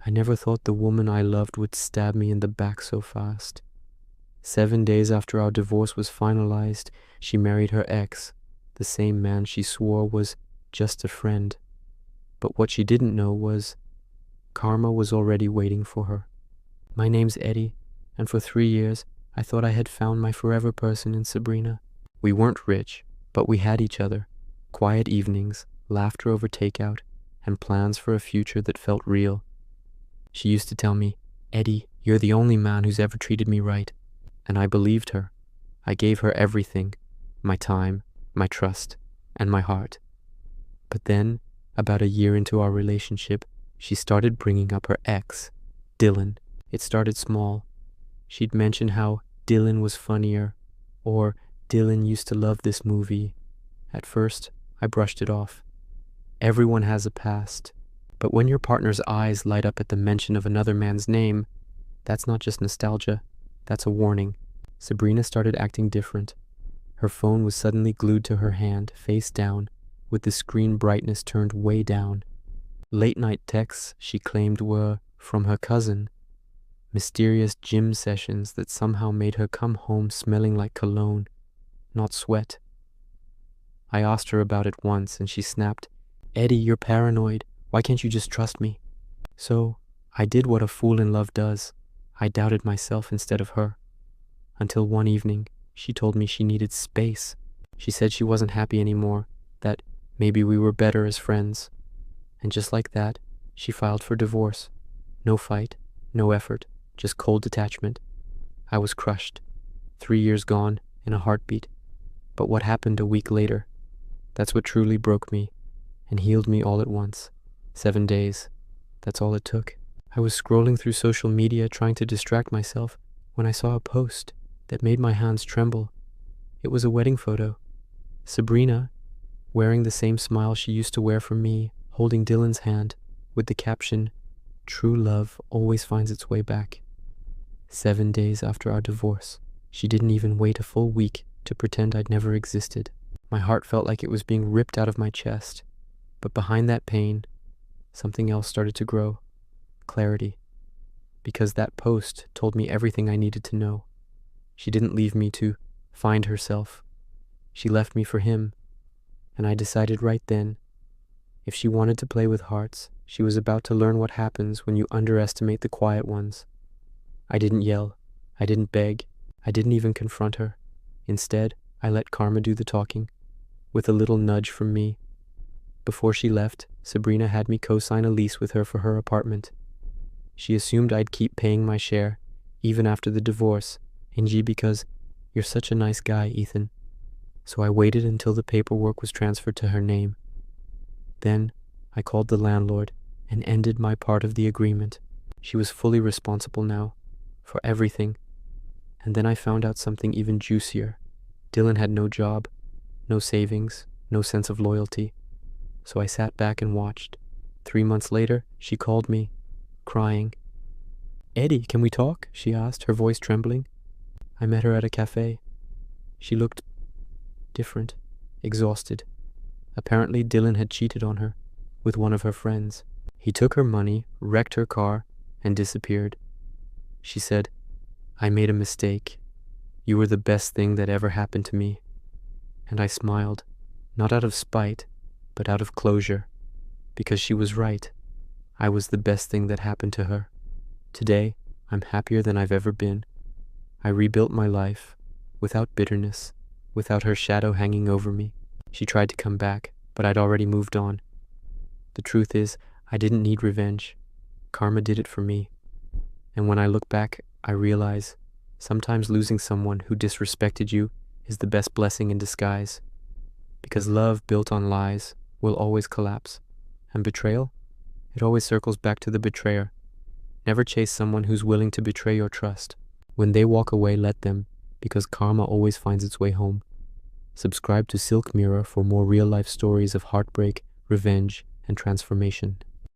I never thought the woman I loved would stab me in the back so fast. 7 days after our divorce was finalized, she married her ex, the same man she swore was just a friend. But what she didn't know was karma was already waiting for her. My name's Eddy, and for 3 years, I thought I had found my forever person in Sabrina. We weren't rich, but we had each other. Quiet evenings, laughter over takeout, and plans for a future that felt real. She used to tell me, "Eddy, you're the only man who's ever treated me right." And I believed her. I gave her everything, my time, my trust, and my heart. But then, about a year into our relationship, she started bringing up her ex, Dylan. It started small. She'd mention how Dylan was funnier, or Dylan used to love this movie. At first, I brushed it off. Everyone has a past, but when your partner's eyes light up at the mention of another man's name, that's not just nostalgia, that's a warning. Sabrina started acting different. Her phone was suddenly glued to her hand, face down, with the screen brightness turned way down. Late-night texts she claimed were from her cousin. Mysterious gym sessions that somehow made her come home smelling like cologne, not sweat. I asked her about it once and she snapped, "Eddy, you're paranoid. Why can't you just trust me?" So I did what a fool in love does. I doubted myself instead of her. Until one evening, she told me she needed space. She said she wasn't happy anymore, that maybe we were better as friends. And just like that, she filed for divorce. No fight, no effort, just cold detachment. I was crushed. 3 years gone in a heartbeat. But what happened a week later? That's what truly broke me and healed me all at once. 7 days. That's all it took. I was scrolling through social media trying to distract myself when I saw a post that made my hands tremble. It was a wedding photo. Sabrina, wearing the same smile she used to wear for me, holding Dylan's hand, with the caption, "True love always finds its way back." 7 days after our divorce, she didn't even wait a full week to pretend I'd never existed. My heart felt like it was being ripped out of my chest. But behind that pain, something else started to grow. Clarity. Because that post told me everything I needed to know. She didn't leave me to find herself. She left me for him. And I decided right then, if she wanted to play with hearts, she was about to learn what happens when you underestimate the quiet ones. I didn't yell. I didn't beg. I didn't even confront her. Instead, I let karma do the talking, with a little nudge from me. Before she left, Sabrina had me co-sign a lease with her for her apartment. She assumed I'd keep paying my share, even after the divorce, because you're such a nice guy, Ethan. So I waited until the paperwork was transferred to her name. Then I called the landlord and ended my part of the agreement. She was fully responsible now, for everything. And then I found out something even juicier. Dylan had no job, no savings, no sense of loyalty. So I sat back and watched. 3 months later, she called me, crying. "Eddy, can we talk?" she asked, her voice trembling. I met her at a cafe. She looked different, exhausted. Apparently Dylan had cheated on her with one of her friends. He took her money, wrecked her car, and disappeared. She said, "I made a mistake. You were the best thing that ever happened to me." And I smiled, not out of spite, but out of closure, because she was right. I was the best thing that happened to her. Today, I'm happier than I've ever been. I rebuilt my life, without bitterness, without her shadow hanging over me. She tried to come back, but I'd already moved on. The truth is, I didn't need revenge. Karma did it for me. And when I look back, I realize sometimes losing someone who disrespected you is the best blessing in disguise. Because love built on lies will always collapse. And betrayal? It always circles back to the betrayer. Never chase someone who's willing to betray your trust. When they walk away, let them, because karma always finds its way home. Subscribe to SilkMirror for more real-life stories of heartbreak, revenge, and transformation.